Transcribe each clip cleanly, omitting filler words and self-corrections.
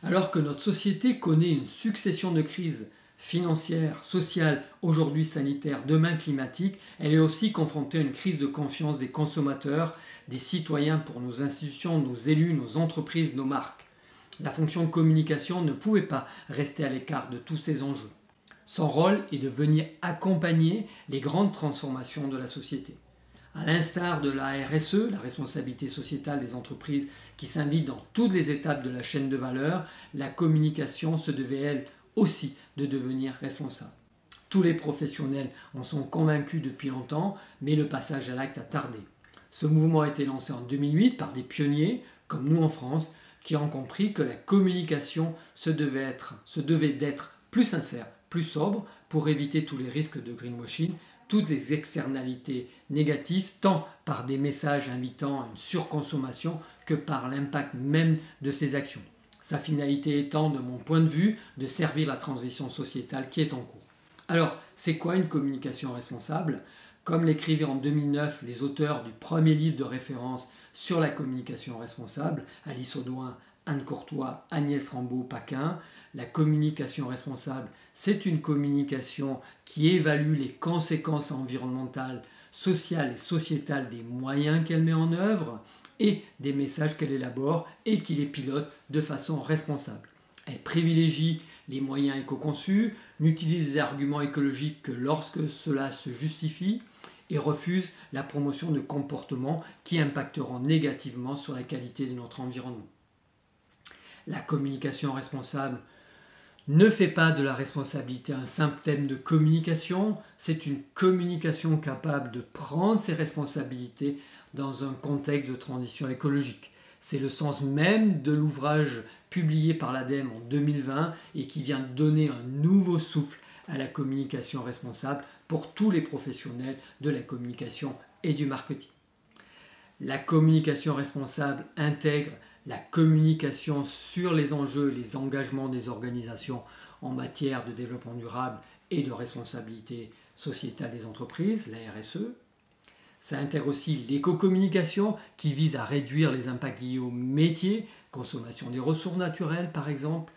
Alors que notre société connaît une succession de crises financières, sociales, aujourd'hui sanitaires, demain climatiques, elle est aussi confrontée à une crise de confiance des consommateurs, des citoyens pour nos institutions, nos élus, nos entreprises, nos marques. La fonction de communication ne pouvait pas rester à l'écart de tous ces enjeux. Son rôle est de venir accompagner les grandes transformations de la société. À l'instar de la RSE, la responsabilité sociétale des entreprises, qui s'invite dans toutes les étapes de la chaîne de valeur, la communication se devait elle aussi de devenir responsable. Tous les professionnels en sont convaincus depuis longtemps, mais le passage à l'acte a tardé. Ce mouvement a été lancé en 2008 par des pionniers, comme nous en France, qui ont compris que la communication se devait d'être plus sincère, plus sobre, pour éviter tous les risques de greenwashing, toutes les externalités négatives, tant par des messages invitant à une surconsommation que par l'impact même de ces actions. Sa finalité étant, de mon point de vue, de servir la transition sociétale qui est en cours. Alors, c'est quoi une communication responsable ? Comme l'écrivaient en 2009 les auteurs du premier livre de référence sur la communication responsable, Alice Audouin, Anne Courtois, Agnès Rambaud-Paquin, la communication responsable, c'est une communication qui évalue les conséquences environnementales, sociales et sociétales des moyens qu'elle met en œuvre et des messages qu'elle élabore et qui les pilote de façon responsable. Elle privilégie les moyens éco-conçus, n'utilise des arguments écologiques que lorsque cela se justifie et refuse la promotion de comportements qui impacteront négativement sur la qualité de notre environnement. La communication responsable ne fait pas de la responsabilité un simple thème de communication, c'est une communication capable de prendre ses responsabilités dans un contexte de transition écologique. C'est le sens même de l'ouvrage publié par l'ADEME en 2020 et qui vient donner un nouveau souffle à la communication responsable pour tous les professionnels de la communication et du marketing. La communication responsable intègre la communication sur les enjeux et les engagements des organisations en matière de développement durable et de responsabilité sociétale des entreprises, la RSE. Ça intègre aussi l'éco-communication qui vise à réduire les impacts liés au métier, consommation des ressources naturelles par exemple.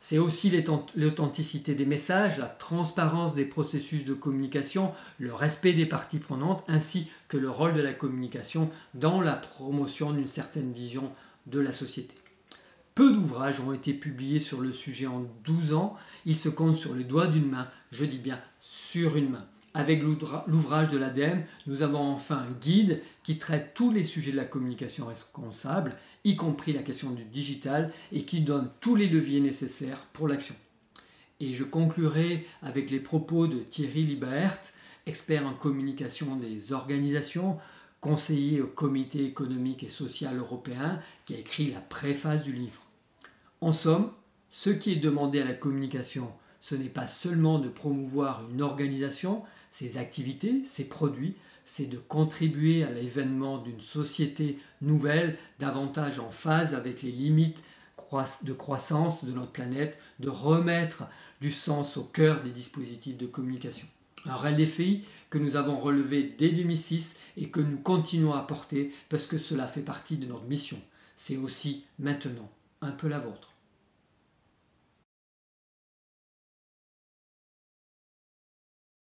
C'est aussi l'authenticité des messages, la transparence des processus de communication, le respect des parties prenantes ainsi que le rôle de la communication dans la promotion d'une certaine vision de la société. Peu d'ouvrages ont été publiés sur le sujet en 12 ans. Ils se comptent sur les doigts d'une main, je dis bien sur une main. Avec l'ouvrage de l'ADEME, nous avons enfin un guide qui traite tous les sujets de la communication responsable, y compris la question du digital, et qui donne tous les leviers nécessaires pour l'action. Et je conclurai avec les propos de Thierry Libert, expert en communication des organisations, conseiller au Comité économique et social européen, qui a écrit la préface du livre. En somme, ce qui est demandé à la communication, ce n'est pas seulement de promouvoir une organisation, ses activités, ses produits, c'est de contribuer à l'événement d'une société nouvelle, davantage en phase avec les limites de croissance de notre planète, de remettre du sens au cœur des dispositifs de communication. Un réel défi que nous avons relevé dès 2006 et que nous continuons à porter parce que cela fait partie de notre mission. C'est aussi maintenant un peu la vôtre.